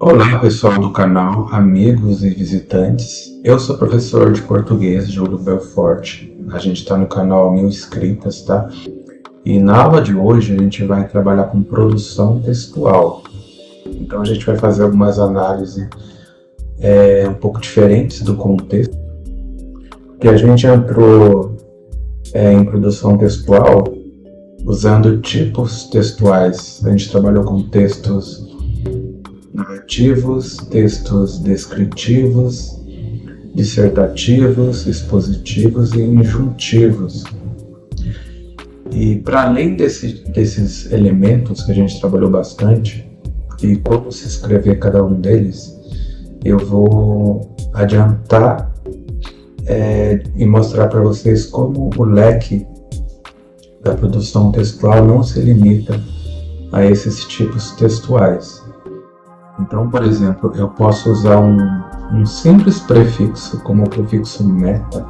Olá, pessoal do canal, amigos e visitantes. Eu sou professor de português, Júlio Belfort. A gente está no canal 1000 inscritas, tá? E na aula de hoje a gente vai trabalhar com produção textual. Então a gente vai fazer algumas análises um pouco diferentes do contexto. Que a gente entrou em produção textual usando tipos textuais. A gente trabalhou com textos narrativos, textos descritivos, dissertativos, expositivos e injuntivos. E para além desses elementos que a gente trabalhou bastante, e como se escrever cada um deles, eu vou adiantar e mostrar para vocês como o leque da produção textual não se limita a esses tipos textuais. Então, por exemplo, eu posso usar um simples prefixo, como o prefixo meta,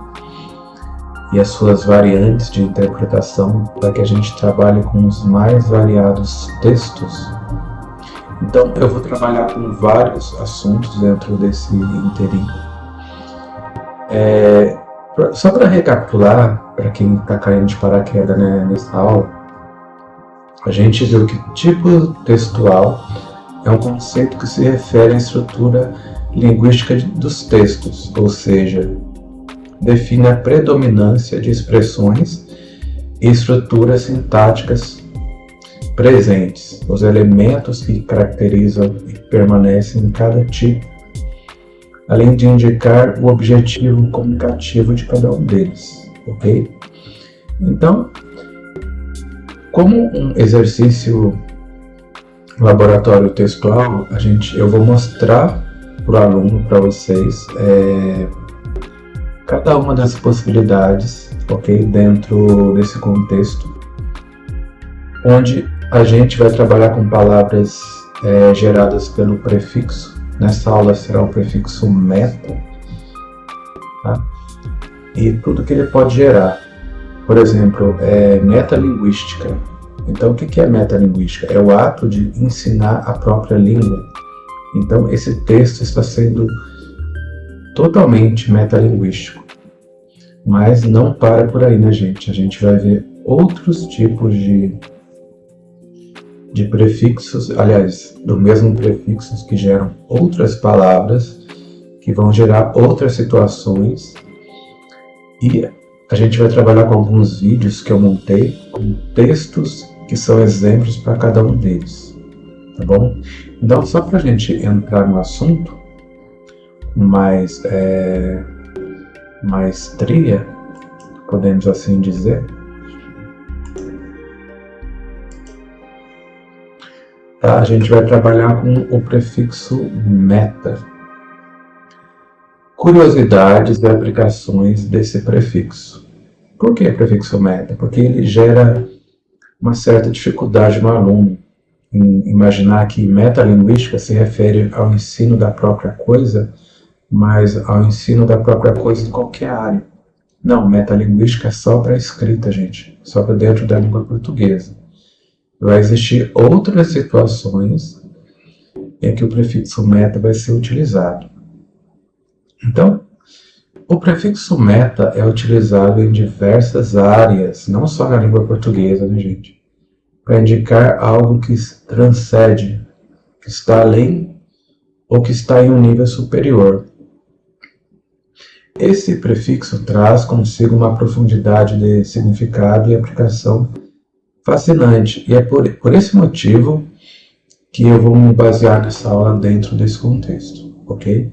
e as suas variantes de interpretação para que a gente trabalhe com os mais variados textos. Então, eu vou trabalhar com vários assuntos dentro desse inteirinho. Só para recapitular, para quem está caindo de paraquedas nessa aula, a gente viu que tipo textual é um conceito que se refere à estrutura linguística dos textos, ou seja, define a predominância de expressões e estruturas sintáticas presentes, os elementos que caracterizam e permanecem em cada tipo, além de indicar o objetivo comunicativo de cada um deles, ok? Então, como um exercício laboratório textual, eu vou mostrar para o aluno, para vocês, cada uma das possibilidades, ok? Dentro desse contexto, onde a gente vai trabalhar com palavras geradas pelo prefixo. Nessa aula será o prefixo meta, tá? E tudo que ele pode gerar. Por exemplo, metalinguística. Então, o que é metalinguística? É o ato de ensinar a própria língua. Então, esse texto está sendo totalmente metalinguístico. Mas não para por aí, né, gente? A gente vai ver outros tipos de prefixos, aliás, do mesmo prefixos que geram outras palavras, que vão gerar outras situações. E a gente vai trabalhar com alguns vídeos que eu montei, com textos que são exemplos para cada um deles, tá bom? Então, só para a gente entrar no assunto, maestria, podemos assim dizer, tá? A gente vai trabalhar com o prefixo meta. Curiosidades e aplicações desse prefixo. Por que prefixo meta? Porque ele gera uma certa dificuldade no aluno em imaginar que metalinguística se refere ao ensino da própria coisa, mas ao ensino da própria coisa em qualquer área. Não, metalinguística é só para escrita, gente, só para dentro da língua portuguesa. Vai existir outras situações em que o prefixo meta vai ser utilizado. Então, o prefixo meta é utilizado em diversas áreas, não só na língua portuguesa, né, gente? Para indicar algo que transcende, que está além ou que está em um nível superior. Esse prefixo traz consigo uma profundidade de significado e aplicação fascinante, e é por esse motivo que eu vou me basear nessa aula dentro desse contexto, ok?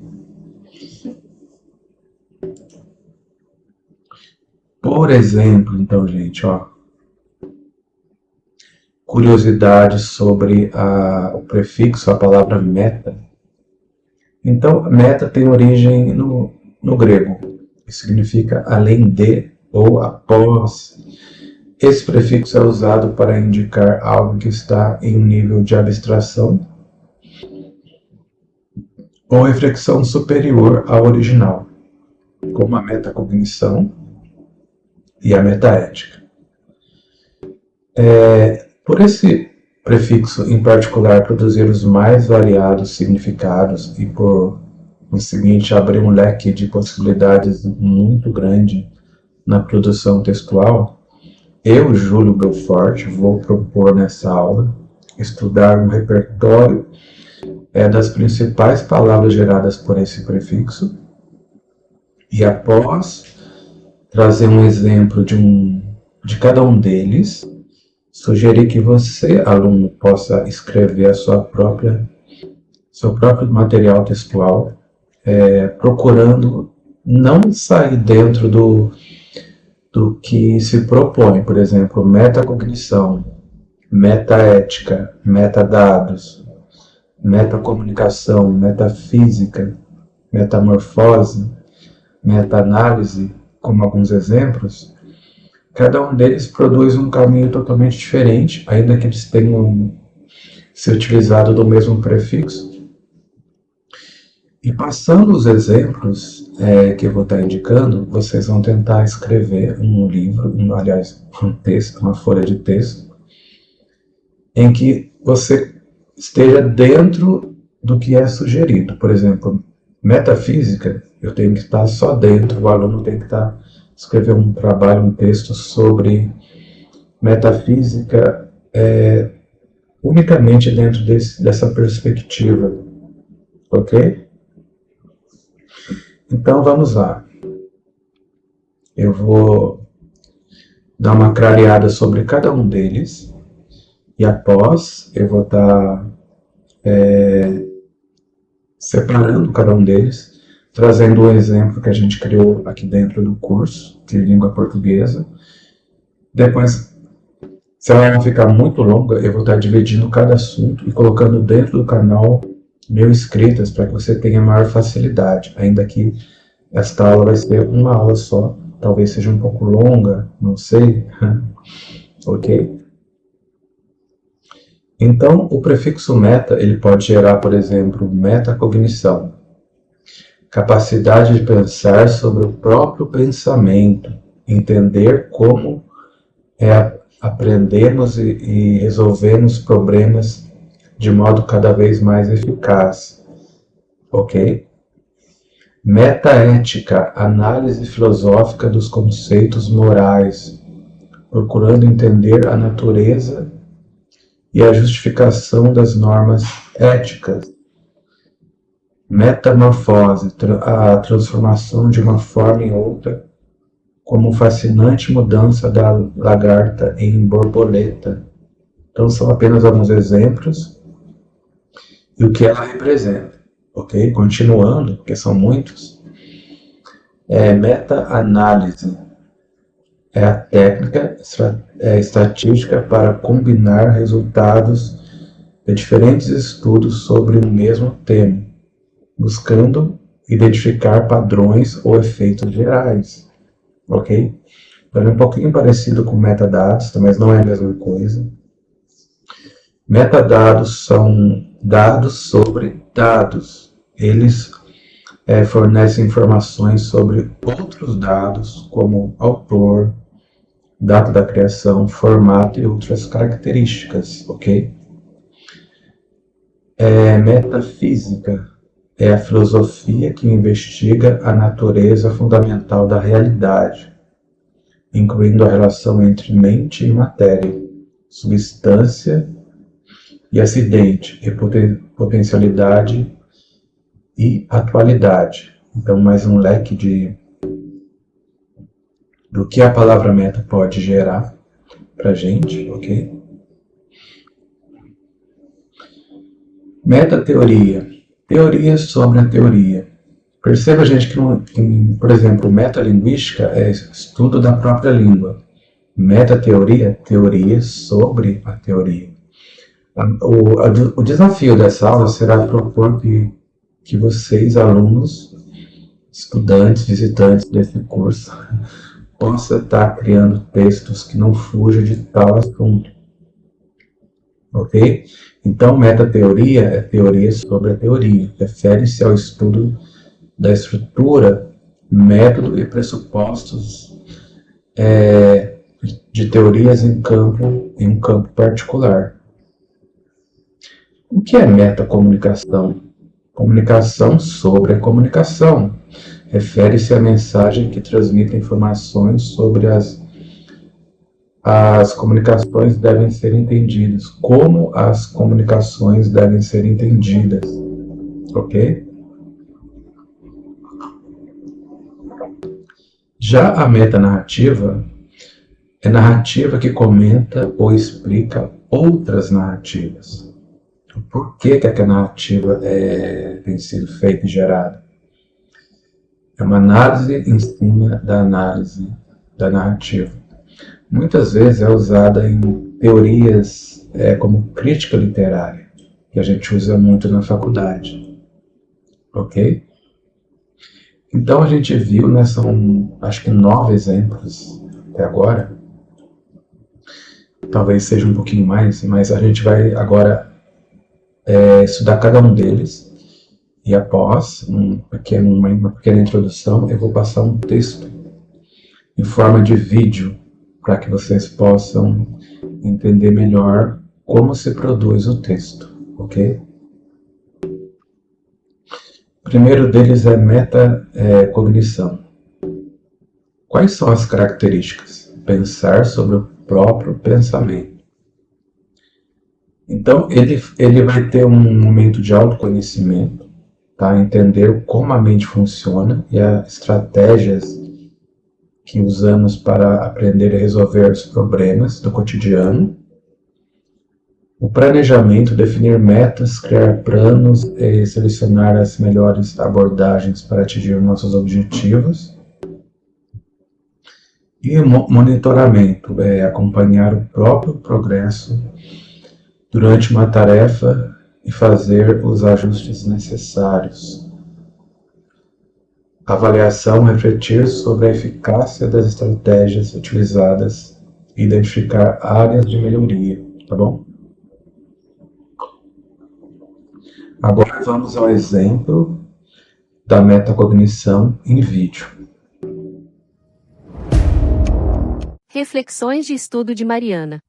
Por exemplo, então, gente, curiosidade sobre o prefixo, a palavra meta. Então, meta tem origem no grego, que significa além de ou após. Esse prefixo é usado para indicar algo que está em um nível de abstração ou reflexão superior ao original, como a metacognição e a metaética. Por esse prefixo em particular produzir os mais variados significados e, por conseguinte, abrir um leque de possibilidades muito grande na produção textual, eu, Júlio Belfort, vou propor nessa aula estudar um repertório das principais palavras geradas por esse prefixo e, após trazer um exemplo de cada um deles, sugerir que você, aluno, possa escrever seu próprio material textual, procurando não sair dentro do que se propõe, por exemplo, metacognição, metaética, metadados, metacomunicação, metafísica, metamorfose, metaanálise, como alguns exemplos. Cada um deles produz um caminho totalmente diferente, ainda que eles tenham se utilizado do mesmo prefixo. E passando os exemplos que eu vou estar indicando, vocês vão tentar escrever um livro, um texto, uma folha de texto, em que você esteja dentro do que é sugerido. Por exemplo, metafísica, eu tenho que estar só dentro, o aluno tem que escrever um trabalho, um texto sobre metafísica unicamente dentro dessa perspectiva, ok? Então vamos lá. Eu vou dar uma clareada sobre cada um deles e após eu vou estar separando cada um deles, trazendo um exemplo que a gente criou aqui dentro do curso de língua portuguesa. Depois, se ela não ficar muito longa, eu vou estar dividindo cada assunto e colocando dentro do canal Mil Escritas para que você tenha maior facilidade, ainda que esta aula vai ser uma aula só, talvez seja um pouco longa, não sei, ok? Então, o prefixo meta, ele pode gerar, por exemplo, metacognição, capacidade de pensar sobre o próprio pensamento, entender como aprendemos e resolvemos problemas de modo cada vez mais eficaz, ok? Metaética, análise filosófica dos conceitos morais, procurando entender a natureza e a justificação das normas éticas. Metamorfose, a transformação de uma forma em outra, como fascinante mudança da lagarta em borboleta. Então são apenas alguns exemplos e o que ela representa, ok? Continuando, porque são muitos. Meta-análise é a técnica estatística para combinar resultados de diferentes estudos sobre o mesmo tema, buscando identificar padrões ou efeitos gerais, ok? Então é um pouquinho parecido com metadados, mas não é a mesma coisa. Metadados são dados sobre dados. Eles fornecem informações sobre outros dados, como autor, data da criação, formato e outras características, ok? Metafísica é a filosofia que investiga a natureza fundamental da realidade, incluindo a relação entre mente e matéria, substância e acidente, e potencialidade e atualidade. Então, mais um leque do que a palavra meta pode gerar para a gente, ok? Metateoria. Teorias sobre a teoria. Perceba, gente, que, por exemplo, metalinguística é estudo da própria língua. Metateoria, teoria sobre a teoria. O desafio dessa aula será propor que vocês, alunos, estudantes, visitantes desse curso, possam estar criando textos que não fujam de tal assunto. Ok? Então, metateoria é teoria sobre a teoria. Refere-se ao estudo da estrutura, método e pressupostos de teorias em um campo particular. O que é metacomunicação? Comunicação sobre a comunicação. Refere-se à mensagem que transmite informações sobre as comunicações devem ser entendidas, como as comunicações devem ser entendidas, ok? Já a metanarrativa é narrativa que comenta ou explica outras narrativas. Por que a narrativa tem sido feita e gerada? É uma análise em cima da análise da narrativa. Muitas vezes é usada em teorias como crítica literária, que a gente usa muito na faculdade, ok? Então a gente viu, né, são acho que 9 exemplos até agora, talvez seja um pouquinho mais, mas a gente vai agora estudar cada um deles e após uma pequena introdução eu vou passar um texto em forma de vídeo para que vocês possam entender melhor como se produz o texto, ok? O primeiro deles é metacognição. Quais são as características? Pensar sobre o próprio pensamento. Então, ele vai ter um momento de autoconhecimento, tá? Entender como a mente funciona e as estratégias que usamos para aprender a resolver os problemas do cotidiano. O planejamento, definir metas, criar planos e selecionar as melhores abordagens para atingir nossos objetivos. E o monitoramento, acompanhar o próprio progresso durante uma tarefa e fazer os ajustes necessários. Avaliação, refletir sobre a eficácia das estratégias utilizadas e identificar áreas de melhoria, tá bom? Agora vamos ao exemplo da metacognição em vídeo. Reflexões de estudo de Mariana.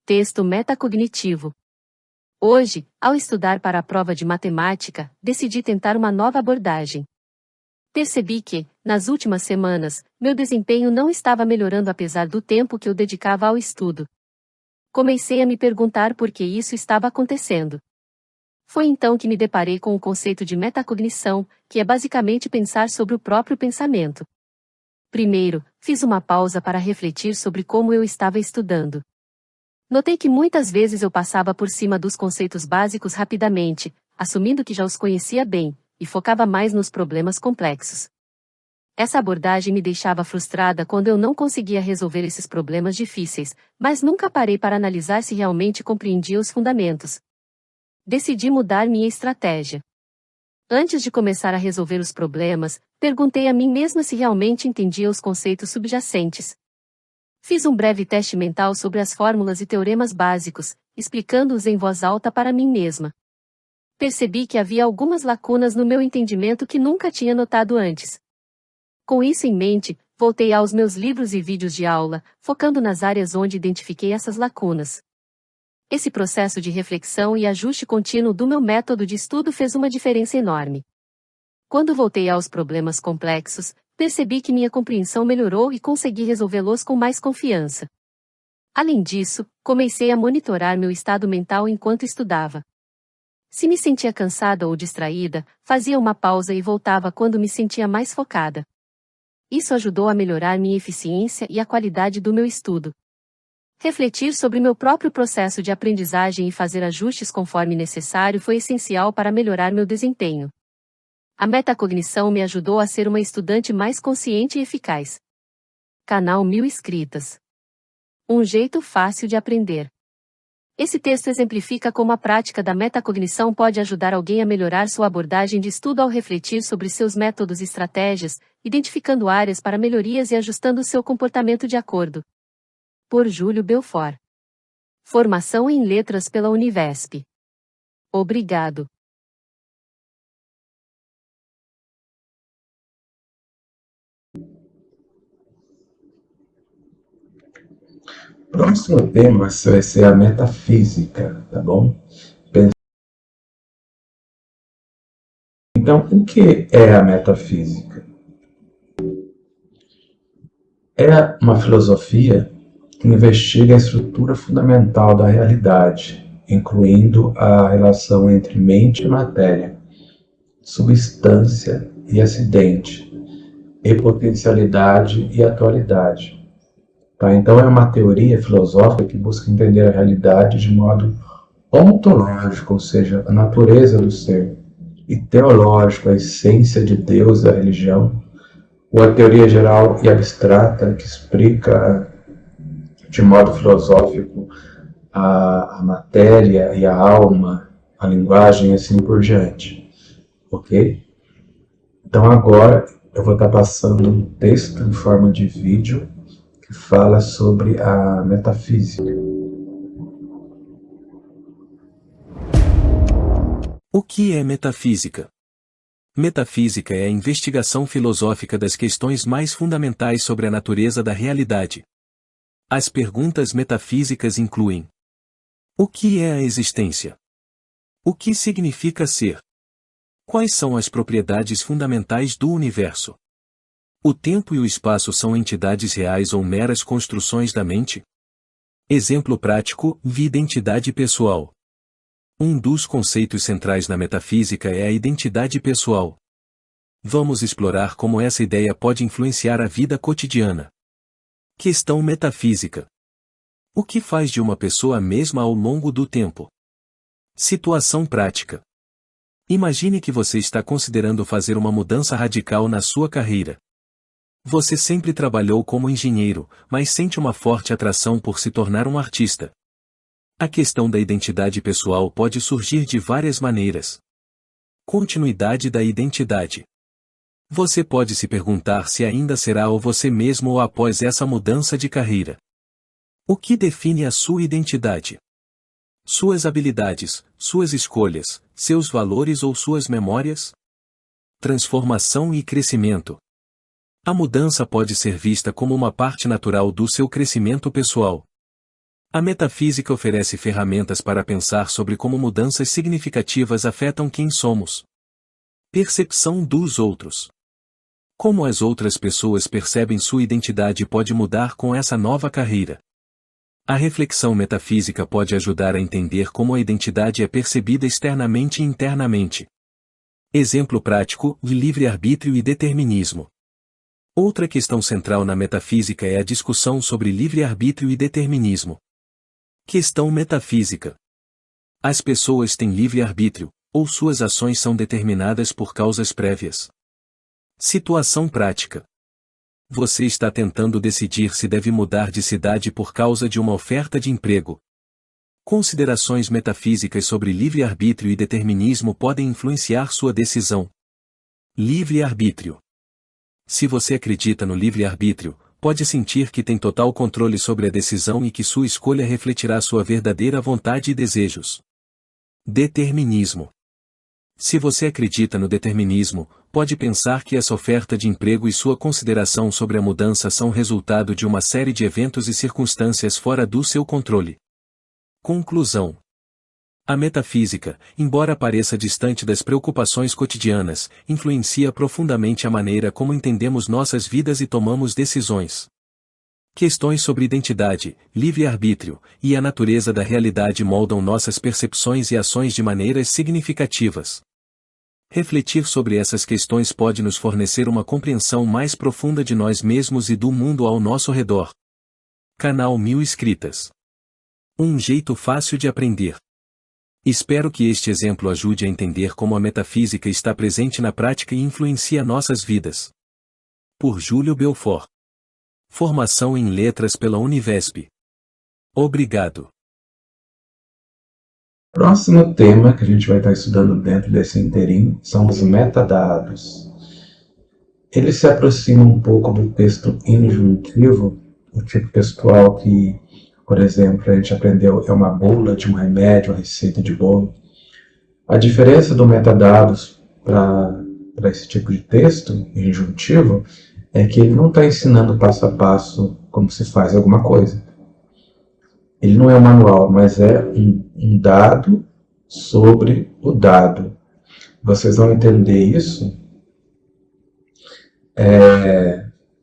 Texto metacognitivo. Hoje, ao estudar para a prova de matemática, decidi tentar uma nova abordagem. Percebi que, nas últimas semanas, meu desempenho não estava melhorando apesar do tempo que eu dedicava ao estudo. Comecei a me perguntar por que isso estava acontecendo. Foi então que me deparei com o conceito de metacognição, que é basicamente pensar sobre o próprio pensamento. Primeiro, fiz uma pausa para refletir sobre como eu estava estudando. Notei que muitas vezes eu passava por cima dos conceitos básicos rapidamente, assumindo que já os conhecia bem, e focava mais nos problemas complexos. Essa abordagem me deixava frustrada quando eu não conseguia resolver esses problemas difíceis, mas nunca parei para analisar se realmente compreendia os fundamentos. Decidi mudar minha estratégia. Antes de começar a resolver os problemas, perguntei a mim mesma se realmente entendia os conceitos subjacentes. Fiz um breve teste mental sobre as fórmulas e teoremas básicos, explicando-os em voz alta para mim mesma. Percebi que havia algumas lacunas no meu entendimento que nunca tinha notado antes. Com isso em mente, voltei aos meus livros e vídeos de aula, focando nas áreas onde identifiquei essas lacunas. Esse processo de reflexão e ajuste contínuo do meu método de estudo fez uma diferença enorme. Quando voltei aos problemas complexos, percebi que minha compreensão melhorou e consegui resolvê-los com mais confiança. Além disso, comecei a monitorar meu estado mental enquanto estudava. Se me sentia cansada ou distraída, fazia uma pausa e voltava quando me sentia mais focada. Isso ajudou a melhorar minha eficiência e a qualidade do meu estudo. Refletir sobre meu próprio processo de aprendizagem e fazer ajustes conforme necessário foi essencial para melhorar meu desempenho. A metacognição me ajudou a ser uma estudante mais consciente e eficaz. Canal 1000 inscritas. Um jeito fácil de aprender. Esse texto exemplifica como a prática da metacognição pode ajudar alguém a melhorar sua abordagem de estudo ao refletir sobre seus métodos e estratégias, identificando áreas para melhorias e ajustando seu comportamento de acordo. Por Júlio Belfort. Formação em Letras pela Univesp. Obrigado. Próximo tema vai ser a metafísica, tá bom? Então, o que é a metafísica? É uma filosofia que investiga a estrutura fundamental da realidade, incluindo a relação entre mente e matéria, substância e acidente, e potencialidade e atualidade. Tá? Então é uma teoria filosófica que busca entender a realidade de modo ontológico, ou seja, a natureza do ser, e teológico, a essência de Deus e da religião, ou a teoria geral e abstrata que explica de modo filosófico a matéria e a alma, a linguagem e assim por diante. Ok? Então agora eu vou estar passando um texto em forma de vídeo que fala sobre a metafísica. O que é metafísica? Metafísica é a investigação filosófica das questões mais fundamentais sobre a natureza da realidade. As perguntas metafísicas incluem: o que é a existência? O que significa ser? Quais são as propriedades fundamentais do universo? O tempo e o espaço são entidades reais ou meras construções da mente? Exemplo prático: identidade pessoal. Um dos conceitos centrais na metafísica é a identidade pessoal. Vamos explorar como essa ideia pode influenciar a vida cotidiana. Questão metafísica. O que faz de uma pessoa a mesma ao longo do tempo? Situação prática. Imagine que você está considerando fazer uma mudança radical na sua carreira. Você sempre trabalhou como engenheiro, mas sente uma forte atração por se tornar um artista. A questão da identidade pessoal pode surgir de várias maneiras. Continuidade da identidade. Você pode se perguntar se ainda será o você mesmo ou após essa mudança de carreira. O que define a sua identidade? Suas habilidades, suas escolhas, seus valores ou suas memórias? Transformação e crescimento. A mudança pode ser vista como uma parte natural do seu crescimento pessoal. A metafísica oferece ferramentas para pensar sobre como mudanças significativas afetam quem somos. Percepção dos outros. Como as outras pessoas percebem sua identidade pode mudar com essa nova carreira. A reflexão metafísica pode ajudar a entender como a identidade é percebida externamente e internamente. Exemplo prático: livre-arbítrio e determinismo. Outra questão central na metafísica é a discussão sobre livre-arbítrio e determinismo. Questão metafísica. As pessoas têm livre-arbítrio, ou suas ações são determinadas por causas prévias? Situação prática. Você está tentando decidir se deve mudar de cidade por causa de uma oferta de emprego. Considerações metafísicas sobre livre-arbítrio e determinismo podem influenciar sua decisão. Livre-arbítrio. Se você acredita no livre-arbítrio, pode sentir que tem total controle sobre a decisão e que sua escolha refletirá sua verdadeira vontade e desejos. Determinismo. Se você acredita no determinismo, pode pensar que essa oferta de emprego e sua consideração sobre a mudança são resultado de uma série de eventos e circunstâncias fora do seu controle. Conclusão. A metafísica, embora pareça distante das preocupações cotidianas, influencia profundamente a maneira como entendemos nossas vidas e tomamos decisões. Questões sobre identidade, livre-arbítrio e a natureza da realidade moldam nossas percepções e ações de maneiras significativas. Refletir sobre essas questões pode nos fornecer uma compreensão mais profunda de nós mesmos e do mundo ao nosso redor. Canal 1000 inscritas. Um jeito fácil de aprender. Espero que este exemplo ajude a entender como a metafísica está presente na prática e influencia nossas vidas. Por Júlio Belfort. Formação em Letras pela Univesp. Obrigado. Próximo tema que a gente vai estar estudando dentro desse inteirinho são os metadados. Ele se aproxima um pouco do texto injuntivo, o tipo textual que, por exemplo, a gente aprendeu é uma bula de um remédio, uma receita de bolo. A diferença do metadados para esse tipo de texto injuntivo é que ele não está ensinando passo a passo como se faz alguma coisa. Ele não é um manual, mas é um dado sobre o dado. Vocês vão entender isso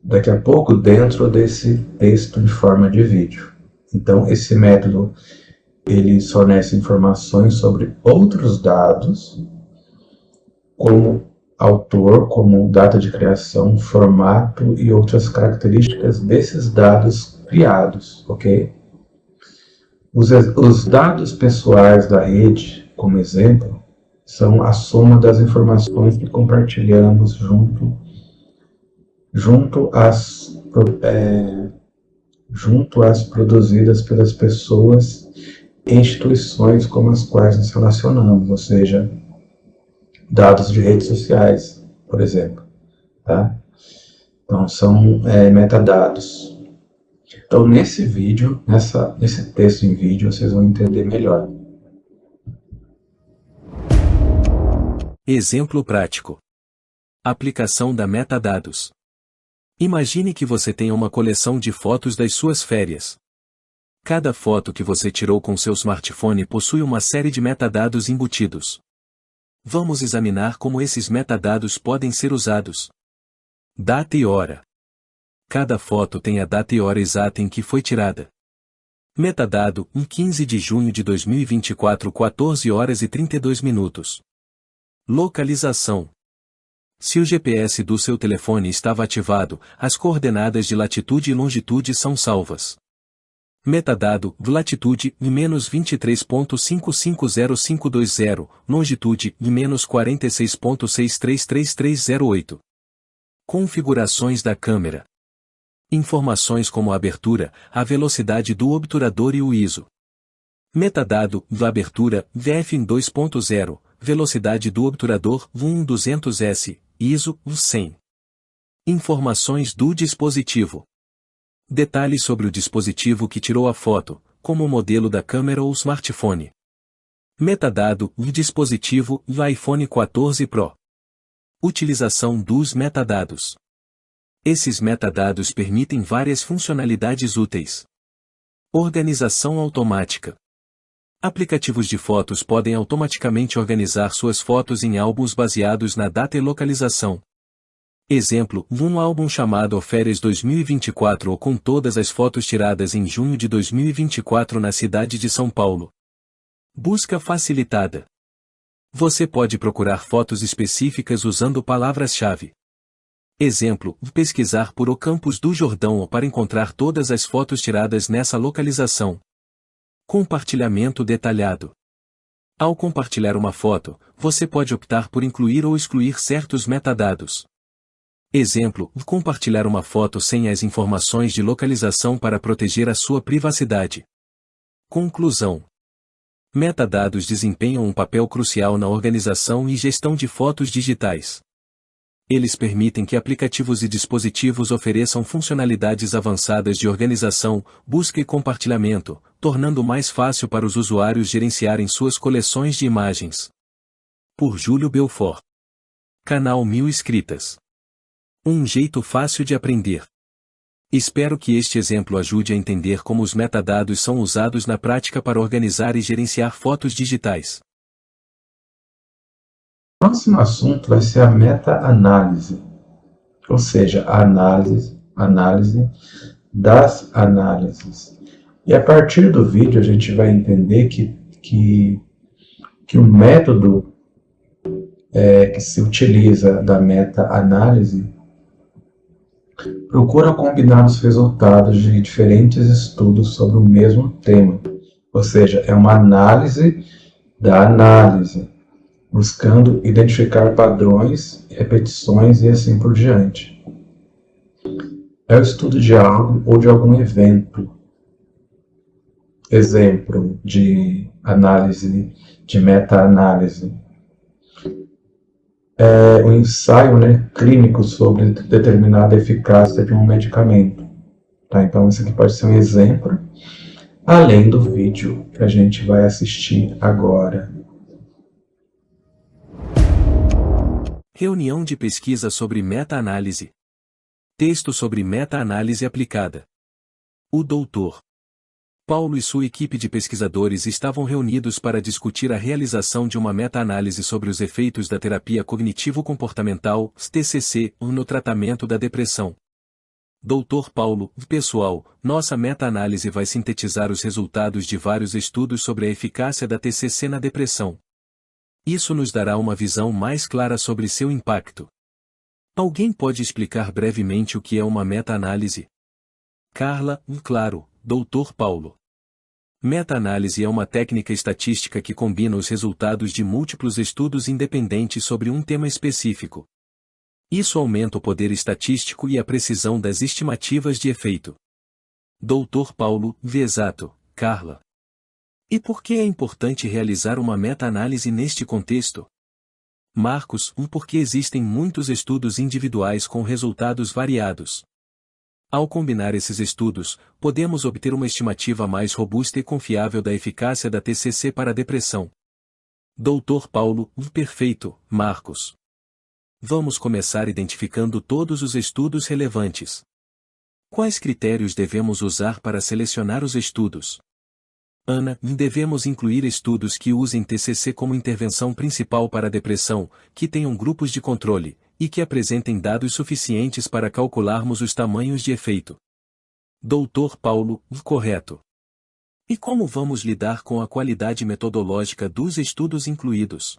daqui a pouco dentro desse texto em forma de vídeo. Então, esse método ele fornece informações sobre outros dados, como autor, como data de criação, formato e outras características desses dados criados, ok? Os dados pessoais da rede, como exemplo, são a soma das informações que compartilhamos junto às produzidas pelas pessoas e instituições com as quais nos relacionamos, ou seja, dados de redes sociais, por exemplo. Tá? Então, são metadados. Então, nesse vídeo, nesse texto em vídeo, vocês vão entender melhor. Exemplo prático. Aplicação da metadados. Imagine que você tenha uma coleção de fotos das suas férias. Cada foto que você tirou com seu smartphone possui uma série de metadados embutidos. Vamos examinar como esses metadados podem ser usados. Data e hora. Cada foto tem a data e hora exata em que foi tirada. Metadado, 15 de junho de 2024, 14 horas e 32 minutos. Localização. Se o GPS do seu telefone estava ativado, as coordenadas de latitude e longitude são salvas. Metadado, latitude, -23.550520, longitude, -46.633308. Configurações da câmera. Informações como a abertura, a velocidade do obturador e o ISO. Metadado, abertura, VF em 2.0, velocidade do obturador, 1200S, ISO, 100. Informações do dispositivo. Detalhes sobre o dispositivo que tirou a foto, como o modelo da câmera ou smartphone. Metadado, dispositivo, iPhone 14 Pro. Utilização dos metadados. Esses metadados permitem várias funcionalidades úteis. Organização automática. Aplicativos de fotos podem automaticamente organizar suas fotos em álbuns baseados na data e localização. Exemplo, um álbum chamado Férias 2024 ou com todas as fotos tiradas em junho de 2024 na cidade de São Paulo. Busca facilitada. Você pode procurar fotos específicas usando palavras-chave. Exemplo, pesquisar por O Campos do Jordão ou para encontrar todas as fotos tiradas nessa localização. Compartilhamento detalhado. Ao compartilhar uma foto, você pode optar por incluir ou excluir certos metadados. Exemplo, compartilhar uma foto sem as informações de localização para proteger a sua privacidade. Conclusão. Metadados desempenham um papel crucial na organização e gestão de fotos digitais. Eles permitem que aplicativos e dispositivos ofereçam funcionalidades avançadas de organização, busca e compartilhamento, tornando mais fácil para os usuários gerenciarem suas coleções de imagens. Por Júlio Belfort. Canal 1000 inscritas. Um jeito fácil de aprender. Espero que este exemplo ajude a entender como os metadados são usados na prática para organizar e gerenciar fotos digitais. O próximo assunto vai ser a meta-análise, ou seja, a análise das análises. E a partir do vídeo a gente vai entender que o método que se utiliza da meta-análise procura combinar os resultados de diferentes estudos sobre o mesmo tema, ou seja, é uma análise da análise, buscando identificar padrões, repetições e assim por diante. É o estudo de algo ou de algum evento. Exemplo de análise, de meta-análise. É um ensaio clínico sobre determinada eficácia de um medicamento. Tá? Então, esse aqui pode ser um exemplo, além do vídeo que a gente vai assistir agora. Reunião de pesquisa sobre meta-análise. Texto sobre meta-análise aplicada. O Dr. Paulo e sua equipe de pesquisadores estavam reunidos para discutir a realização de uma meta-análise sobre os efeitos da terapia cognitivo-comportamental, TCC, no tratamento da depressão. Dr. Paulo, pessoal, nossa meta-análise vai sintetizar os resultados de vários estudos sobre a eficácia da TCC na depressão. Isso nos dará uma visão mais clara sobre seu impacto. Alguém pode explicar brevemente o que é uma meta-análise? Carla, claro, Dr. Paulo. Meta-análise é uma técnica estatística que combina os resultados de múltiplos estudos independentes sobre um tema específico. Isso aumenta o poder estatístico e a precisão das estimativas de efeito. Dr. Paulo, exato, Carla. E por que é importante realizar uma meta-análise neste contexto? Marcos, porque existem muitos estudos individuais com resultados variados. Ao combinar esses estudos, podemos obter uma estimativa mais robusta e confiável da eficácia da TCC para a depressão. Dr. Paulo, perfeito, Marcos. Vamos começar identificando todos os estudos relevantes. Quais critérios devemos usar para selecionar os estudos? Ana, devemos incluir estudos que usem TCC como intervenção principal para a depressão, que tenham grupos de controle, e que apresentem dados suficientes para calcularmos os tamanhos de efeito. Dr. Paulo, correto. E como vamos lidar com a qualidade metodológica dos estudos incluídos?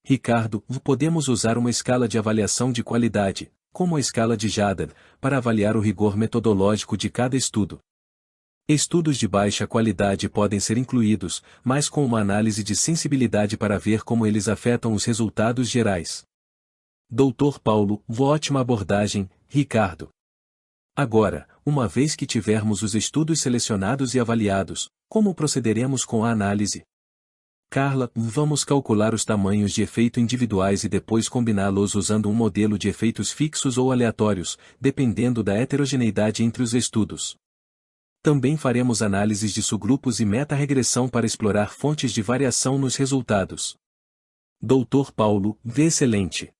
Ricardo, podemos usar uma escala de avaliação de qualidade, como a escala de Jader, para avaliar o rigor metodológico de cada estudo. Estudos de baixa qualidade podem ser incluídos, mas com uma análise de sensibilidade para ver como eles afetam os resultados gerais. Dr. Paulo, ótima abordagem, Ricardo. Agora, uma vez que tivermos os estudos selecionados e avaliados, como procederemos com a análise? Carla, vamos calcular os tamanhos de efeito individuais e depois combiná-los usando um modelo de efeitos fixos ou aleatórios, dependendo da heterogeneidade entre os estudos. Também faremos análises de subgrupos e meta-regressão para explorar fontes de variação nos resultados. Dr. Paulo, excelente.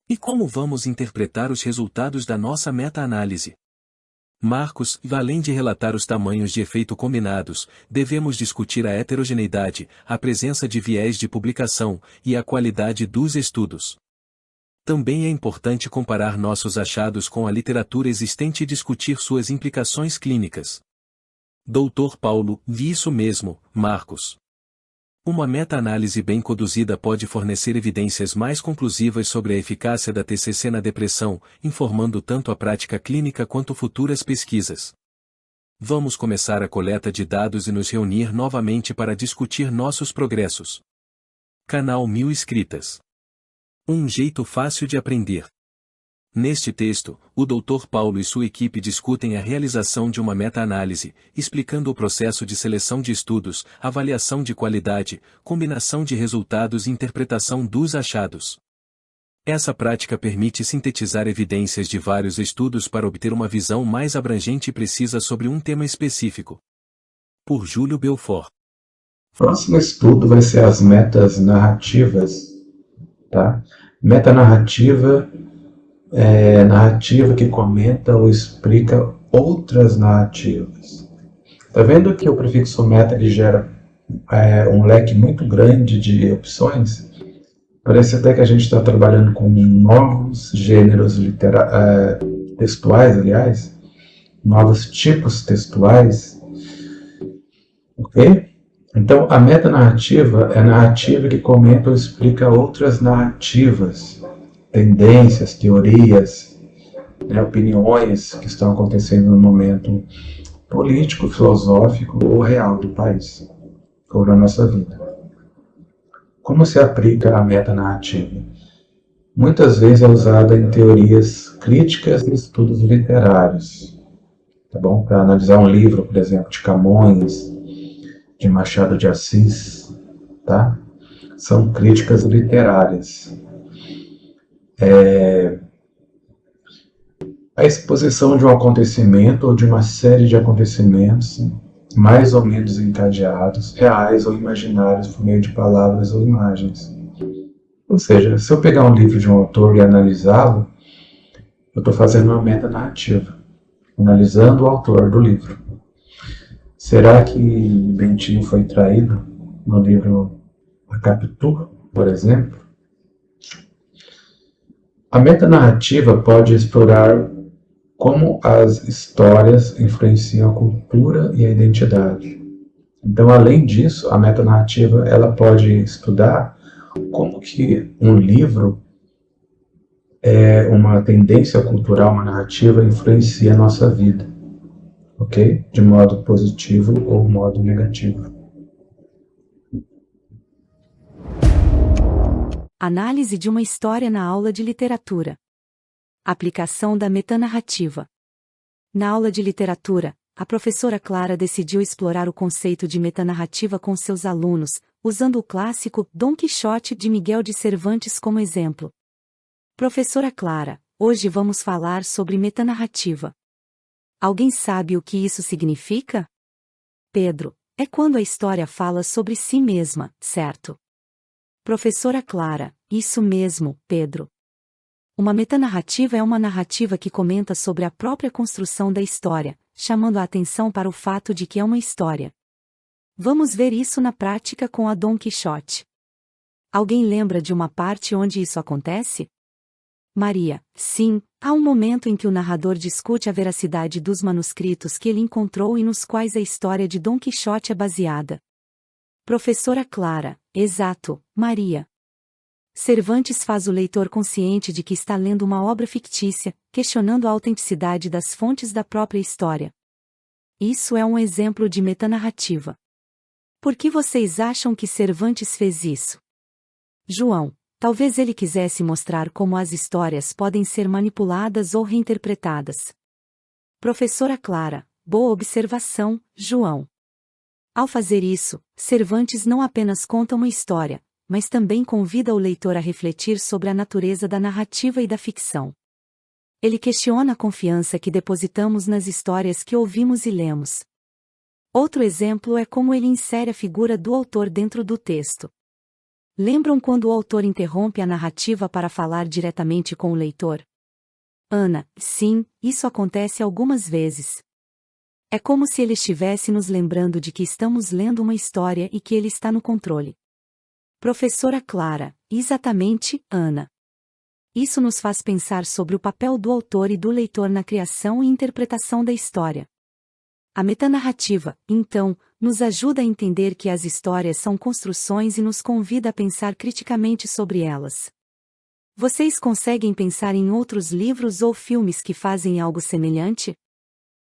E como vamos interpretar os resultados da nossa meta-análise? Marcos, além de relatar os tamanhos de efeito combinados, devemos discutir a heterogeneidade, a presença de viés de publicação e a qualidade dos estudos. Também é importante comparar nossos achados com a literatura existente e discutir suas implicações clínicas. Dr. Paulo, isso mesmo, Marcos. Uma meta-análise bem conduzida pode fornecer evidências mais conclusivas sobre a eficácia da TCC na depressão, informando tanto a prática clínica quanto futuras pesquisas. Vamos começar a coleta de dados e nos reunir novamente para discutir nossos progressos. Canal 1000 inscritas. Um jeito fácil de aprender. Neste texto, o Dr. Paulo e sua equipe discutem a realização de uma meta-análise, explicando o processo de seleção de estudos, avaliação de qualidade, combinação de resultados e interpretação dos achados. Essa prática permite sintetizar evidências de vários estudos para obter uma visão mais abrangente e precisa sobre um tema específico. Por Júlio Belfort. O próximo estudo vai ser as metas narrativas. Tá? Metanarrativa é narrativa que comenta ou explica outras narrativas. Tá vendo que o prefixo meta ele gera um leque muito grande de opções? Parece até que a gente está trabalhando com novos gêneros textuais, aliás, novos tipos textuais. Ok? Então, a metanarrativa é a narrativa que comenta ou explica outras narrativas, tendências, teorias, opiniões que estão acontecendo no momento político, filosófico ou real do país, ou da nossa vida. Como se aplica a metanarrativa? Muitas vezes é usada em teorias críticas e estudos literários, tá bom? Para analisar um livro, por exemplo, de Camões, de Machado de Assis, tá? São críticas literárias. A exposição de um acontecimento ou de uma série de acontecimentos mais ou menos encadeados, reais ou imaginários por meio de palavras ou imagens. Ou seja, se eu pegar um livro de um autor e analisá-lo, eu estou fazendo uma metanarrativa, analisando o autor do livro. Será que Bentinho foi traído no livro A Capitu, por exemplo? A metanarrativa pode explorar como as histórias influenciam a cultura e a identidade. Então, além disso, a metanarrativa ela pode estudar como que um livro uma tendência cultural, uma narrativa influencia a nossa vida, ok? De modo positivo ou modo negativo. Análise de uma história na aula de literatura. Aplicação da metanarrativa. Na aula de literatura, a professora Clara decidiu explorar o conceito de metanarrativa com seus alunos, usando o clássico Dom Quixote de Miguel de Cervantes como exemplo. Professora Clara, hoje vamos falar sobre metanarrativa. Alguém sabe o que isso significa? Pedro, é quando a história fala sobre si mesma, certo? Professora Clara, isso mesmo, Pedro. Uma metanarrativa é uma narrativa que comenta sobre a própria construção da história, chamando a atenção para o fato de que é uma história. Vamos ver isso na prática com a Dom Quixote. Alguém lembra de uma parte onde isso acontece? Maria, sim, há um momento em que o narrador discute a veracidade dos manuscritos que ele encontrou e nos quais a história de Dom Quixote é baseada. Professora Clara, exato, Maria. Cervantes faz o leitor consciente de que está lendo uma obra fictícia, questionando a autenticidade das fontes da própria história. Isso é um exemplo de metanarrativa. Por que vocês acham que Cervantes fez isso? João, talvez ele quisesse mostrar como as histórias podem ser manipuladas ou reinterpretadas. Professora Clara, boa observação, João. Ao fazer isso, Cervantes não apenas conta uma história, mas também convida o leitor a refletir sobre a natureza da narrativa e da ficção. Ele questiona a confiança que depositamos nas histórias que ouvimos e lemos. Outro exemplo é como ele insere a figura do autor dentro do texto. Lembram quando o autor interrompe a narrativa para falar diretamente com o leitor? Ana, sim, isso acontece algumas vezes. É como se ele estivesse nos lembrando de que estamos lendo uma história e que ele está no controle. Professora Clara, exatamente, Ana. Isso nos faz pensar sobre o papel do autor e do leitor na criação e interpretação da história. A metanarrativa, então, nos ajuda a entender que as histórias são construções e nos convida a pensar criticamente sobre elas. Vocês conseguem pensar em outros livros ou filmes que fazem algo semelhante?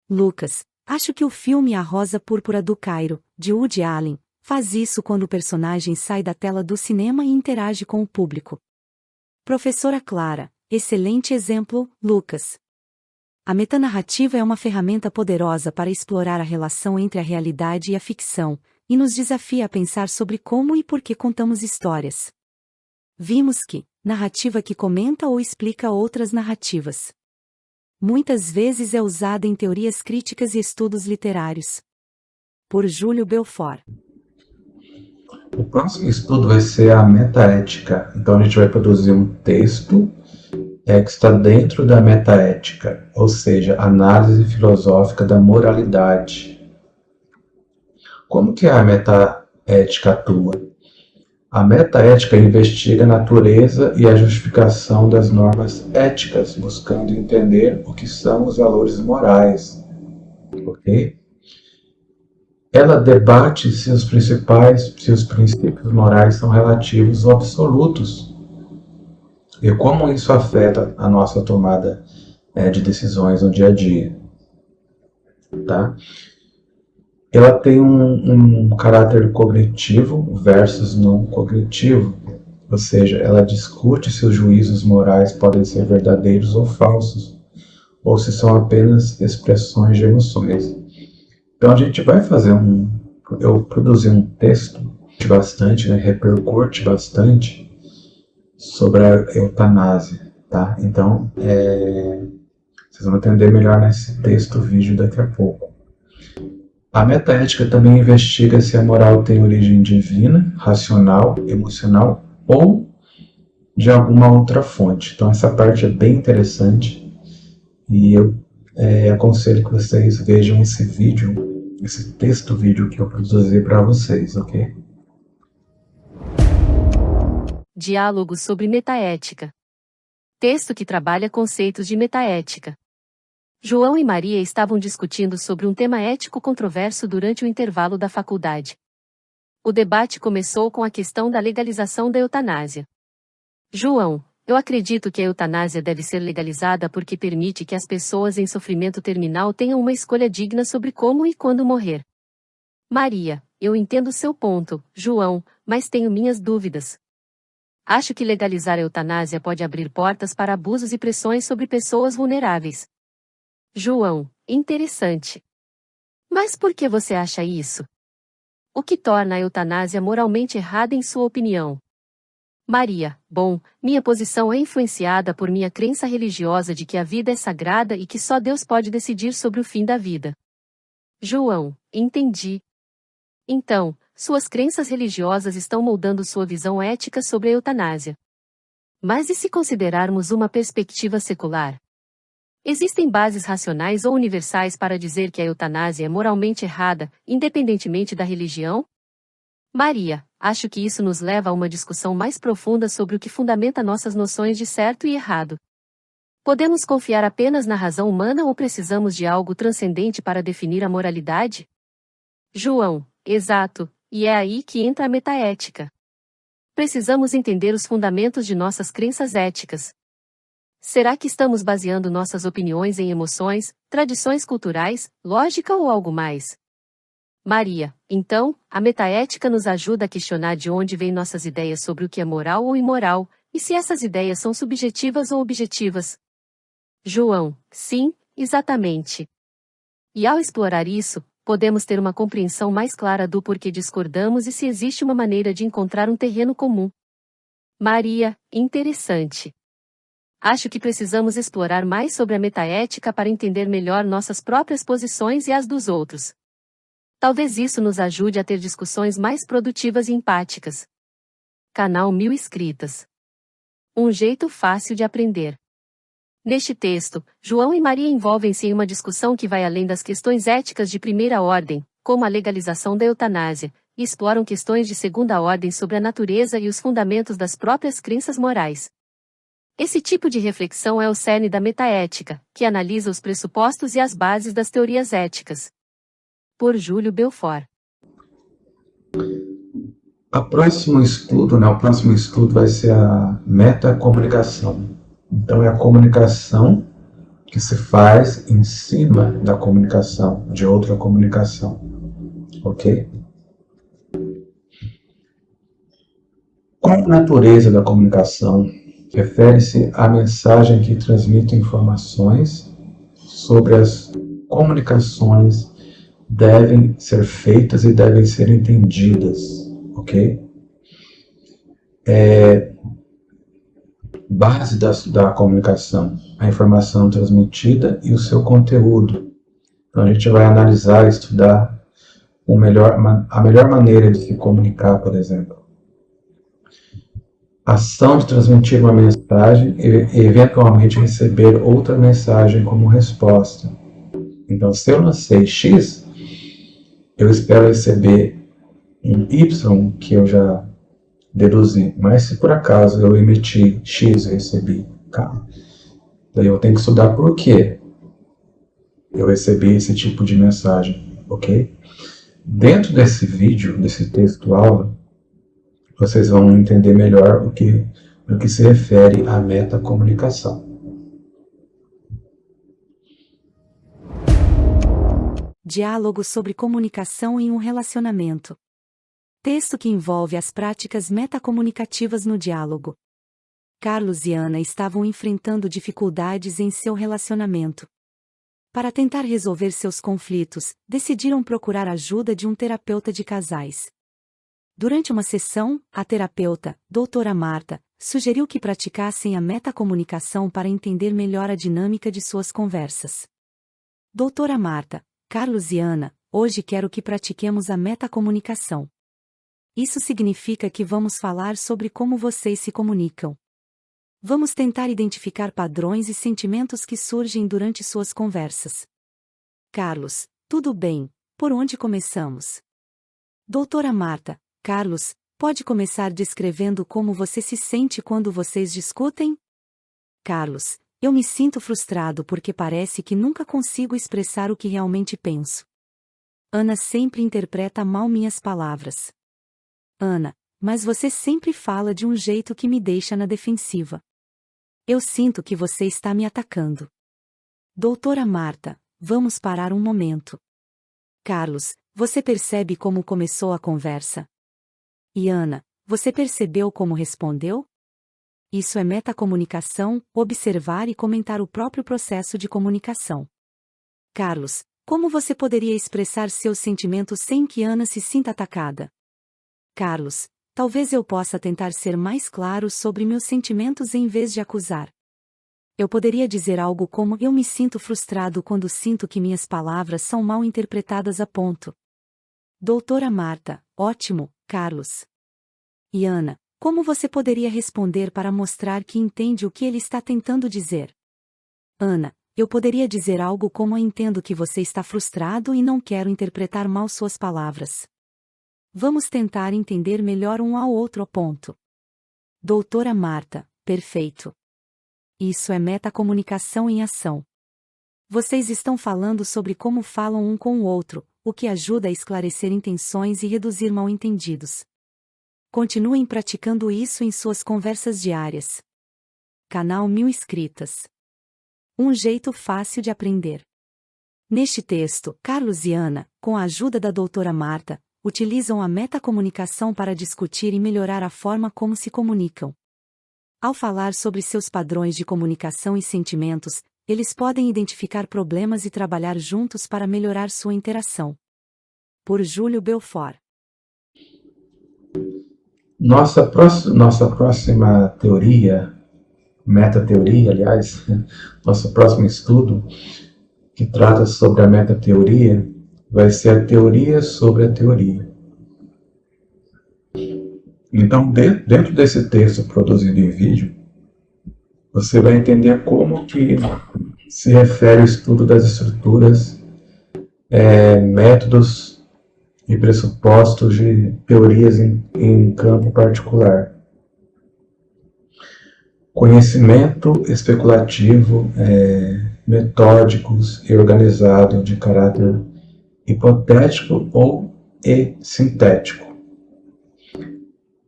Lucas, acho que o filme A Rosa Púrpura do Cairo, de Woody Allen, faz isso quando o personagem sai da tela do cinema e interage com o público. Professora Clara, excelente exemplo, Lucas. A metanarrativa é uma ferramenta poderosa para explorar a relação entre a realidade e a ficção, e nos desafia a pensar sobre como e por que contamos histórias. Vimos que, narrativa que comenta ou explica outras narrativas. Muitas vezes é usada em teorias críticas e estudos literários. Por Júlio Belfort. O próximo estudo vai ser a metaética. Então a gente vai produzir um texto que está dentro da metaética, ou seja, análise filosófica da moralidade. Como que a metaética atua? A metaética investiga a natureza e a justificação das normas éticas, buscando entender o que são os valores morais. Ok? Ela debate se os princípios morais são relativos ou absolutos, e como isso afeta a nossa tomada de decisões no dia a dia. Tá? Ela tem um caráter cognitivo versus não cognitivo, ou seja, ela discute se os juízos morais podem ser verdadeiros ou falsos, ou se são apenas expressões de emoções. Então a gente vai fazer eu produzi um texto bastante, repercute bastante sobre a eutanásia, tá? Então, vocês vão entender melhor nesse texto vídeo daqui a pouco. A metaética também investiga se a moral tem origem divina, racional, emocional ou de alguma outra fonte. Então essa parte é bem interessante e eu aconselho que vocês vejam esse vídeo esse texto vídeo que eu produzi para vocês, ok? Diálogo sobre metaética. Texto que trabalha conceitos de metaética. João e Maria estavam discutindo sobre um tema ético controverso durante o intervalo da faculdade. O debate começou com a questão da legalização da eutanásia. João: eu acredito que a eutanásia deve ser legalizada porque permite que as pessoas em sofrimento terminal tenham uma escolha digna sobre como e quando morrer. Maria: eu entendo seu ponto, João, mas tenho minhas dúvidas. Acho que legalizar a eutanásia pode abrir portas para abusos e pressões sobre pessoas vulneráveis. João: interessante. Mas por que você acha isso? O que torna a eutanásia moralmente errada em sua opinião? Maria: bom, minha posição é influenciada por minha crença religiosa de que a vida é sagrada e que só Deus pode decidir sobre o fim da vida. João: entendi. Então, suas crenças religiosas estão moldando sua visão ética sobre a eutanásia. Mas e se considerarmos uma perspectiva secular? Existem bases racionais ou universais para dizer que a eutanásia é moralmente errada, independentemente da religião? Maria: acho que isso nos leva a uma discussão mais profunda sobre o que fundamenta nossas noções de certo e errado. Podemos confiar apenas na razão humana ou precisamos de algo transcendente para definir a moralidade? João: exato, e é aí que entra a metaética. Precisamos entender os fundamentos de nossas crenças éticas. Será que estamos baseando nossas opiniões em emoções, tradições culturais, lógica ou algo mais? Maria: então, a metaética nos ajuda a questionar de onde vêm nossas ideias sobre o que é moral ou imoral, e se essas ideias são subjetivas ou objetivas. João: sim, exatamente. E ao explorar isso, podemos ter uma compreensão mais clara do porquê discordamos e se existe uma maneira de encontrar um terreno comum. Maria: interessante. Acho que precisamos explorar mais sobre a metaética para entender melhor nossas próprias posições e as dos outros. Talvez isso nos ajude a ter discussões mais produtivas e empáticas. Canal 1000 inscritas. Um jeito fácil de aprender. Neste texto, João e Maria envolvem-se em uma discussão que vai além das questões éticas de primeira ordem, como a legalização da eutanásia, e exploram questões de segunda ordem sobre a natureza e os fundamentos das próprias crenças morais. Esse tipo de reflexão é o cerne da metaética, que analisa os pressupostos e as bases das teorias éticas. Por Júlio Belfort. O próximo estudo vai ser a metacomunicação. Então é a comunicação que se faz em cima da comunicação, de outra comunicação. Ok? Qual a natureza da comunicação? Refere-se à mensagem que transmite informações sobre as comunicações devem ser feitas e devem ser entendidas, ok? Base da comunicação, a informação transmitida e o seu conteúdo. Então a gente vai analisar, estudar a melhor maneira de se comunicar, por exemplo. Ação de transmitir uma mensagem e eventualmente receber outra mensagem como resposta. Então, se eu lancei X, eu espero receber um Y que eu já deduzi. Mas se por acaso eu emiti X e recebi K, daí eu tenho que estudar por que eu recebi esse tipo de mensagem, ok? Dentro desse vídeo, desse texto aula, vocês vão entender melhor no que se refere à metacomunicação. Diálogo sobre comunicação em um relacionamento. Texto que envolve as práticas metacomunicativas no diálogo. Carlos e Ana estavam enfrentando dificuldades em seu relacionamento. Para tentar resolver seus conflitos, decidiram procurar ajuda de um terapeuta de casais. Durante uma sessão, a terapeuta, doutora Marta, sugeriu que praticassem a metacomunicação para entender melhor a dinâmica de suas conversas. Doutora Marta: Carlos e Ana, hoje quero que pratiquemos a metacomunicação. Isso significa que vamos falar sobre como vocês se comunicam. Vamos tentar identificar padrões e sentimentos que surgem durante suas conversas. Carlos: tudo bem, por onde começamos? Doutora Marta, Carlos, pode começar descrevendo como você se sente quando vocês discutem? Carlos, eu me sinto frustrado porque parece que nunca consigo expressar o que realmente penso. Ana sempre interpreta mal minhas palavras. Ana, mas você sempre fala de um jeito que me deixa na defensiva. Eu sinto que você está me atacando. Doutora Marta, vamos parar um momento. Carlos, você percebe como começou a conversa? E Ana, você percebeu como respondeu? Isso é metacomunicação, observar e comentar o próprio processo de comunicação. Carlos, como você poderia expressar seus sentimentos sem que Ana se sinta atacada? Carlos, talvez eu possa tentar ser mais claro sobre meus sentimentos em vez de acusar. Eu poderia dizer algo como: eu me sinto frustrado quando sinto que minhas palavras são mal interpretadas a ponto. Doutora Marta, ótimo, Carlos. E Ana, como você poderia responder para mostrar que entende o que ele está tentando dizer? Ana, eu poderia dizer algo como: eu entendo que você está frustrado e não quero interpretar mal suas palavras. Vamos tentar entender melhor um ao outro a ponto. Doutora Marta, perfeito. Isso é metacomunicação em ação. Vocês estão falando sobre como falam um com o outro, o que ajuda a esclarecer intenções e reduzir mal-entendidos. Continuem praticando isso em suas conversas diárias. Canal 1000 inscritas. Um jeito fácil de aprender. Neste texto, Carlos e Ana, com a ajuda da doutora Marta, utilizam a metacomunicação para discutir e melhorar a forma como se comunicam. Ao falar sobre seus padrões de comunicação e sentimentos, eles podem identificar problemas e trabalhar juntos para melhorar sua interação. Por Júlio Belfort. Nossa próxima teoria, metateoria, aliás, nosso próximo estudo, que trata sobre a metateoria, vai ser a teoria sobre a teoria. Então, dentro desse texto produzido em vídeo, você vai entender como que se refere o estudo das estruturas, métodos e pressupostos de teorias em campo particular. Conhecimento especulativo, metódicos e organizado de caráter hipotético ou sintético.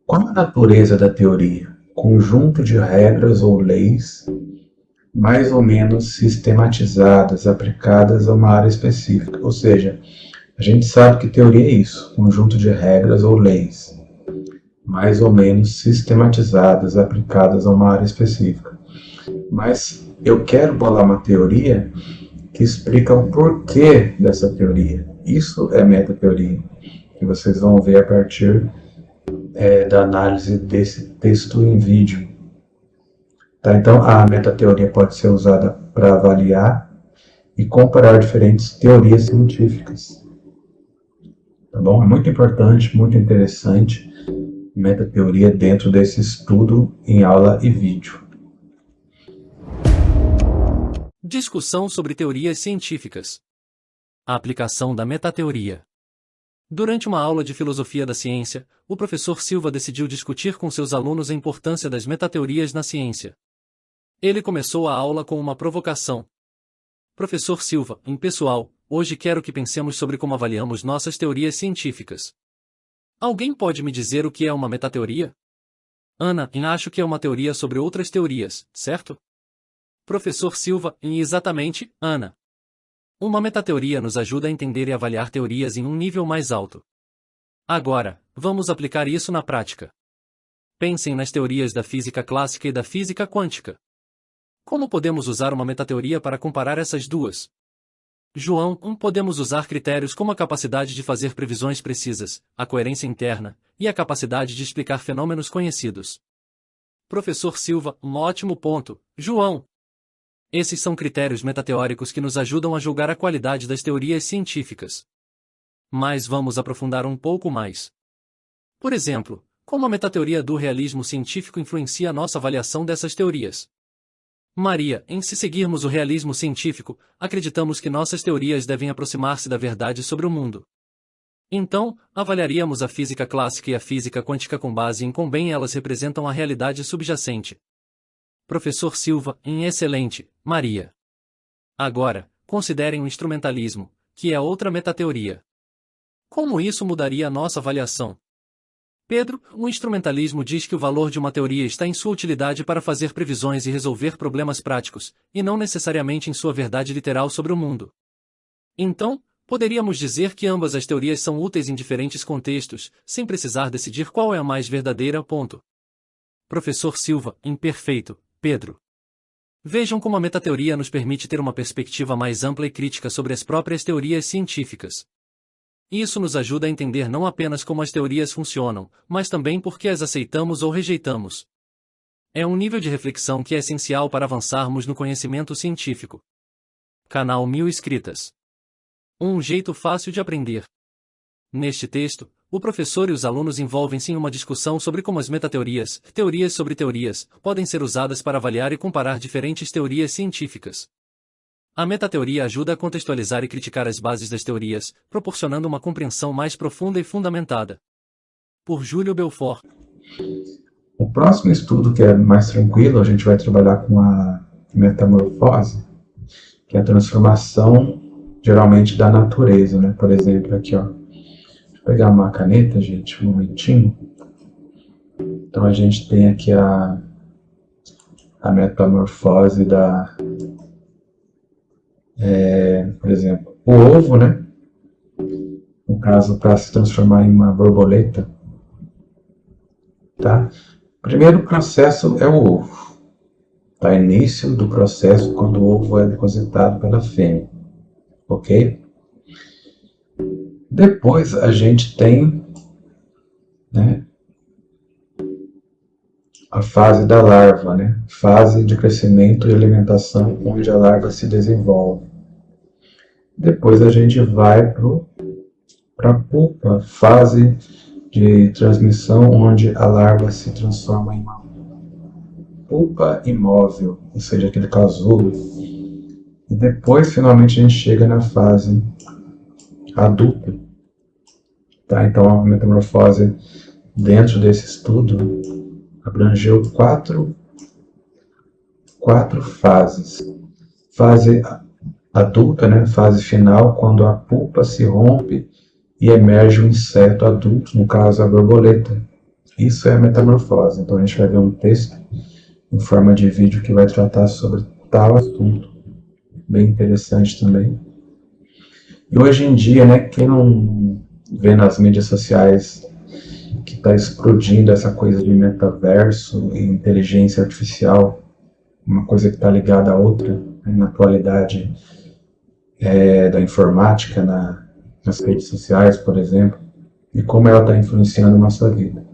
Qual a natureza da teoria? Conjunto de regras ou leis, mais ou menos sistematizadas, aplicadas a uma área específica. Ou seja, a gente sabe que teoria é isso, conjunto de regras ou leis, mais ou menos sistematizadas, aplicadas a uma área específica. Mas eu quero bolar uma teoria que explica o porquê dessa teoria. Isso é metateoria, que vocês vão ver a partir da análise desse texto em vídeo. Tá? Então, a metateoria pode ser usada para avaliar e comparar diferentes teorias científicas. Tá bom? É muito importante, muito interessante, metateoria dentro desse estudo em aula e vídeo. Discussão sobre teorias científicas. A aplicação da metateoria. Durante uma aula de filosofia da ciência, o professor Silva decidiu discutir com seus alunos a importância das metateorias na ciência. Ele começou a aula com uma provocação. Professor Silva, pessoal, hoje quero que pensemos sobre como avaliamos nossas teorias científicas. Alguém pode me dizer o que é uma metateoria? Ana, acho que é uma teoria sobre outras teorias, certo? Professor Silva, exatamente, Ana. Uma metateoria nos ajuda a entender e avaliar teorias em um nível mais alto. Agora, vamos aplicar isso na prática. Pensem nas teorias da física clássica e da física quântica. Como podemos usar uma metateoria para comparar essas duas? João, podemos usar critérios como a capacidade de fazer previsões precisas, a coerência interna, e a capacidade de explicar fenômenos conhecidos. Professor Silva, ótimo ponto, João. Esses são critérios metateóricos que nos ajudam a julgar a qualidade das teorias científicas. Mas vamos aprofundar um pouco mais. Por exemplo, como a metateoria do realismo científico influencia a nossa avaliação dessas teorias? Maria, se seguirmos o realismo científico, acreditamos que nossas teorias devem aproximar-se da verdade sobre o mundo. Então, avaliaríamos a física clássica e a física quântica com base em quão bem elas representam a realidade subjacente. Professor Silva, excelente, Maria. Agora, considerem o instrumentalismo, que é outra metateoria. Como isso mudaria a nossa avaliação? Pedro, o instrumentalismo diz que o valor de uma teoria está em sua utilidade para fazer previsões e resolver problemas práticos, e não necessariamente em sua verdade literal sobre o mundo. Então, poderíamos dizer que ambas as teorias são úteis em diferentes contextos, sem precisar decidir qual é a mais verdadeira. Professor Silva, perfeito, Pedro. Vejam como a metateoria nos permite ter uma perspectiva mais ampla e crítica sobre as próprias teorias científicas. Isso nos ajuda a entender não apenas como as teorias funcionam, mas também por que as aceitamos ou rejeitamos. É um nível de reflexão que é essencial para avançarmos no conhecimento científico. Canal 1000 inscritas. Um jeito fácil de aprender. Neste texto, o professor e os alunos envolvem-se em uma discussão sobre como as metateorias, teorias sobre teorias, podem ser usadas para avaliar e comparar diferentes teorias científicas. A metateoria ajuda a contextualizar e criticar as bases das teorias, proporcionando uma compreensão mais profunda e fundamentada. Por Júlio Belfort. O próximo estudo, que é mais tranquilo, a gente vai trabalhar com a metamorfose, que é a transformação, geralmente, da natureza, né? Por exemplo, aqui, ó. Deixa eu pegar uma caneta, gente, um momentinho. Então, a gente tem aqui a metamorfose da... por exemplo, o ovo, né? No caso, para se transformar em uma borboleta, tá? O primeiro processo é o ovo, tá? Início do processo quando o ovo é depositado pela fêmea, ok? Depois a gente tem, né, a fase da larva, né? Fase de crescimento e alimentação, onde a larva se desenvolve. Depois a gente vai para a pupa, fase de transmissão, onde a larva se transforma em uma pupa imóvel, ou seja, aquele casulo. E depois, finalmente, a gente chega na fase adulta. Tá? Então, a metamorfose, dentro desse estudo, abrangeu quatro fases. Fase adulta, né? Fase final, quando a pupa se rompe e emerge um inseto adulto, no caso a borboleta. Isso é a metamorfose. Então a gente vai ver um texto em forma de vídeo que vai tratar sobre tal assunto. Bem interessante também. E hoje em dia, né, quem não vê nas mídias sociais que está explodindo essa coisa de metaverso e inteligência artificial, uma coisa que está ligada à outra, né, na atualidade da informática, nas redes sociais, por exemplo, e como ela está influenciando a nossa vida.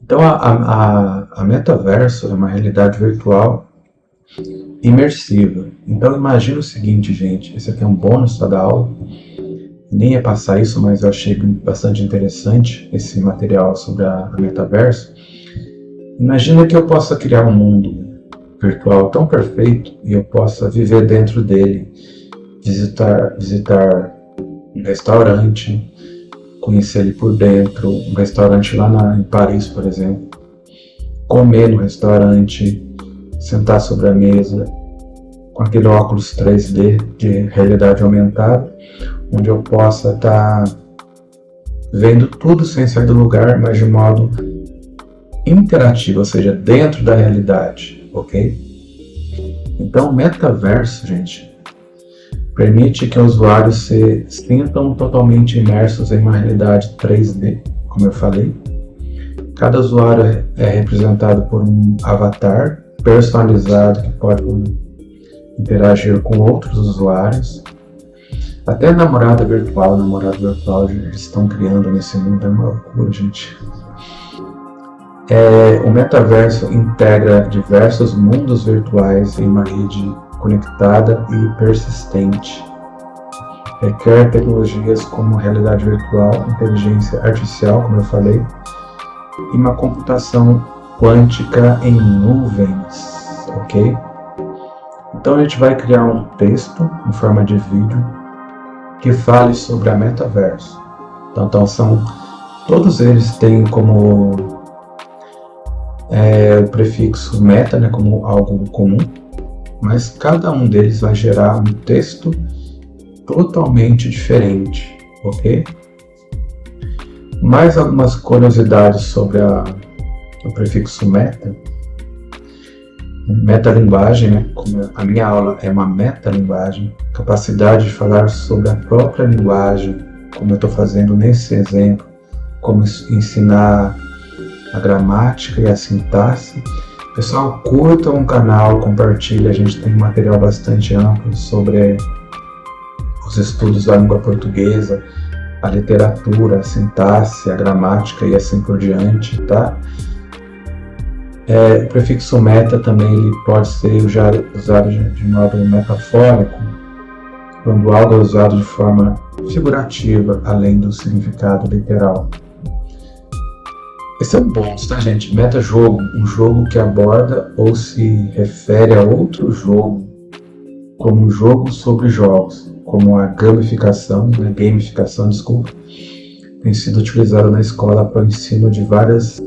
Então, a metaverso é uma realidade virtual imersiva. Então, imagina o seguinte, gente, esse aqui é um bônus só da aula, nem ia passar isso, mas eu achei bastante interessante esse material sobre a metaverso. Imagina que eu possa criar um mundo virtual tão perfeito e eu possa viver dentro dele, visitar um restaurante, conhecer ele por dentro, um restaurante lá em Paris, por exemplo, comer no restaurante, sentar sobre a mesa, com aquele óculos 3D de realidade aumentada, onde eu possa estar vendo tudo sem sair do lugar, mas de modo interativo, ou seja, dentro da realidade, ok? Então, o metaverso, gente, permite que os usuários se sintam totalmente imersos em uma realidade 3D, como eu falei. Cada usuário é representado por um avatar personalizado que pode interagir com outros usuários. Até namorado virtual eles estão criando nesse mundo, é uma loucura, gente. O metaverso integra diversos mundos virtuais em uma rede conectada e persistente. Requer tecnologias como realidade virtual, inteligência artificial, como eu falei, e uma computação quântica em nuvens, ok? Então a gente vai criar um texto em forma de vídeo que fale sobre a metaverso. Então todos eles têm como o prefixo meta, né, como algo comum, mas cada um deles vai gerar um texto totalmente diferente, ok? Mais algumas curiosidades sobre o prefixo meta. Metalinguagem, né? Como a minha aula é uma metalinguagem, capacidade de falar sobre a própria linguagem, como eu estou fazendo nesse exemplo, como ensinar a gramática e a sintaxe. Pessoal, curtam o canal, compartilhem, a gente tem um material bastante amplo sobre os estudos da língua portuguesa, a literatura, a sintaxe, a gramática e assim por diante, tá? O prefixo meta também ele pode ser usado de modo metafórico, quando algo é usado de forma figurativa, além do significado literal. Esse é um bônus, tá, gente? Metajogo, um jogo que aborda ou se refere a outro jogo, como um jogo sobre jogos, como a gamificação, tem sido utilizada na escola para o ensino de várias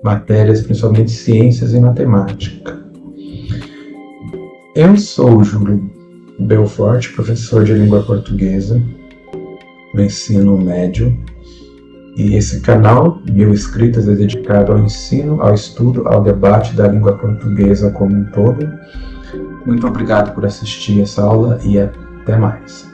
matérias, principalmente ciências e matemática. Eu sou o Júlio Belfort, professor de língua portuguesa no ensino médio, e esse canal, 1000 Escritas, é dedicado ao ensino, ao estudo, ao debate da língua portuguesa como um todo. Muito obrigado por assistir essa aula e até mais.